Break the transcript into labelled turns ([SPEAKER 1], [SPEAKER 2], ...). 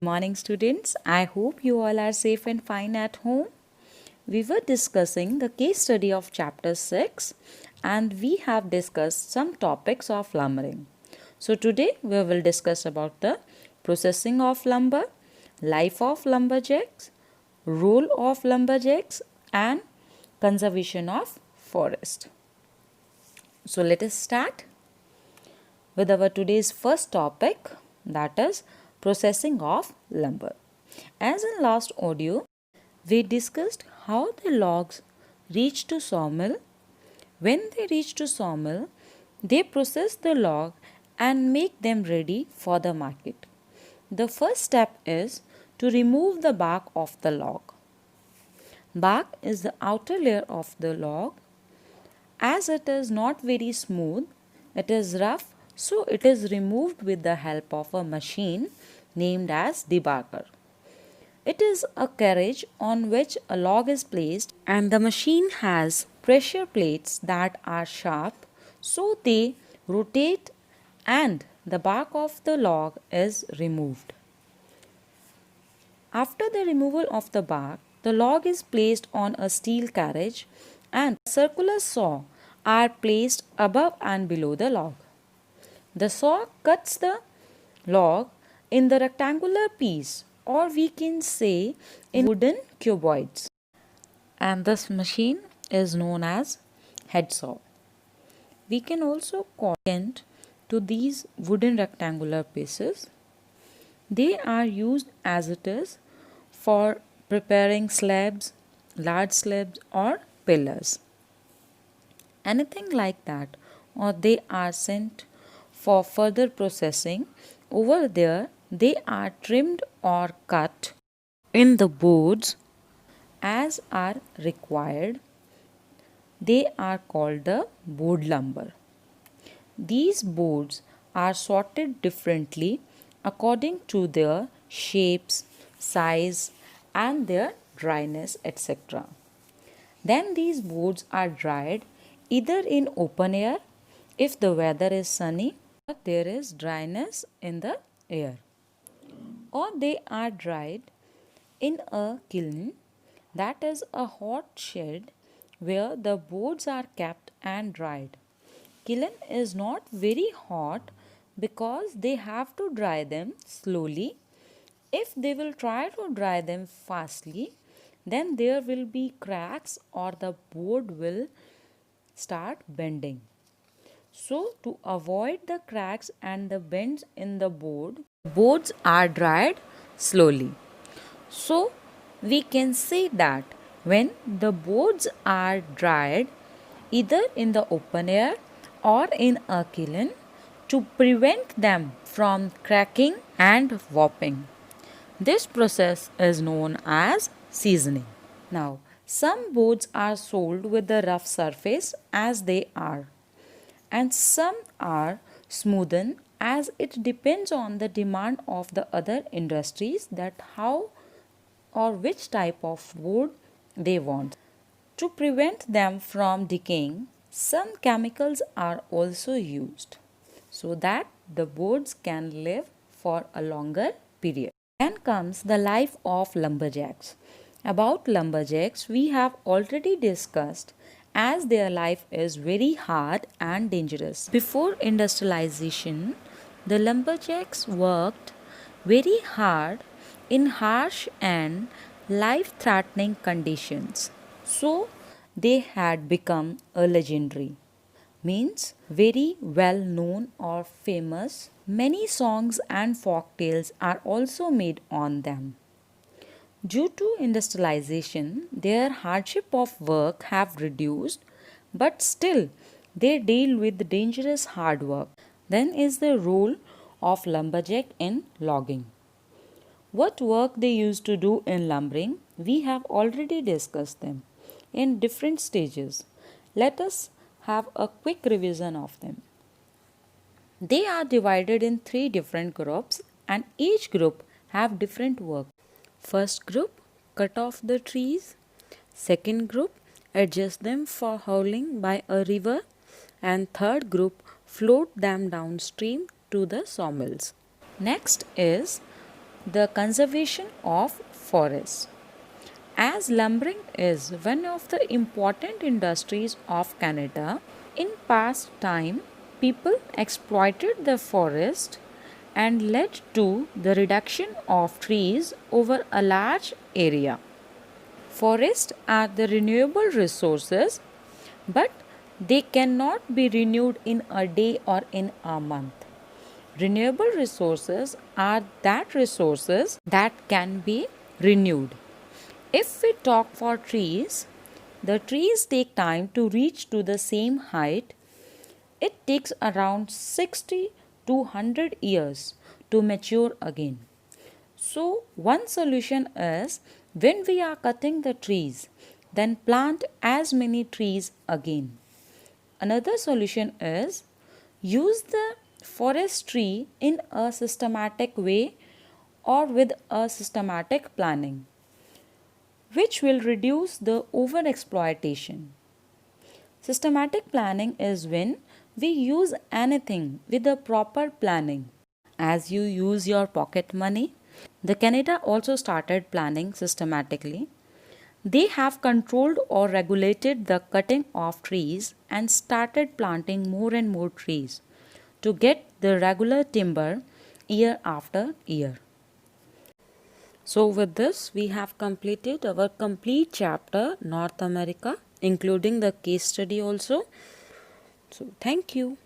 [SPEAKER 1] Morning, students. I hope you all are safe and fine at home. We were discussing the case study of chapter 6 and we have discussed some topics of lumbering. So today we will discuss about the processing of lumber, life of lumberjacks, role of lumberjacks and conservation of forest. So let us start with our today's first topic, that is processing of lumber. As in last audio, we discussed how the logs reach to sawmill. When they reach to sawmill, they process the log and make them ready for the market. The first step is to remove the bark of the log. Bark is the outer layer of the log. As it is not very smooth, it is rough, so it is removed with the help of a machine named as debarker. It is a carriage on which a log is placed and the machine has pressure plates that are sharp, so they rotate and the bark of the log is removed. After the removal of the bark, the log is placed on a steel carriage and circular saw are placed above and below the log. The saw cuts the log in the rectangular piece, or we can say in wooden cuboids, and this machine is known as head saw. We can also call it to these wooden rectangular pieces. They are used as it is for preparing slabs, large slabs or pillars. Anything like that, or they are sent for further processing. Over there, they are trimmed or cut in the boards as are required. They are called the board lumber. These boards are sorted differently according to their shapes, size, and their dryness, etc. Then these boards are dried either in open air if the weather is sunny or there is dryness in the air, or they are dried in a kiln, that is a hot shed where the boards are kept and dried. Kiln is not very hot because they have to dry them slowly. If they will try to dry them fastly, then there will be cracks or the board will start bending. So, to avoid the cracks and the bends in the boards are dried slowly. So, we can say that when the boards are dried either in the open air or in a kiln, to prevent them from cracking and warping. This process is known as seasoning. Now, some boards are sold with the rough surface as they are, and some are smoothened as it depends on the demand of the other industries that how or which type of board they want. To prevent them from decaying, some chemicals are also used so that the boards can live for a longer period. Then comes the life of lumberjacks. About lumberjacks, we have already discussed as their life is very hard and dangerous. Before industrialization, the lumberjacks worked very hard in harsh and life threatening conditions. So, they had become a legendary, means very well known or famous. Many songs and folk tales are also made on them. Due to industrialization, their hardship of work have reduced, but still they deal with dangerous hard work. Then is the role of lumberjack in logging. What work they used to do in lumbering, we have already discussed them in different stages. Let us have a quick revision of them. They are divided in 3 different groups and each group have different work. First group, cut off the trees. Second group, adjust them for hauling by a river. And third group, float them downstream to the sawmills. Next is The conservation of forests. As lumbering is one of the important industries of Canada, in past time people exploited the forest and led to the reduction of trees over a large area. Forests are the renewable resources, but they cannot be renewed in a day or in a month. Renewable resources are that resources that can be renewed. If we talk for trees, the trees take time to reach to the same height. It takes around 60 to 100 years to mature again. So, one solution is when we are cutting the trees, then plant as many trees again. Another solution is use the forestry in a systematic way or with a systematic planning, which will reduce the overexploitation. Systematic planning is when we use anything with a proper planning. As you use your pocket money, the Canada also started planning systematically. They have controlled or regulated the cutting of trees and started planting more and more trees to get the regular timber year after year. So, with this, we have completed our complete chapter North America, including the case study also. So, thank you.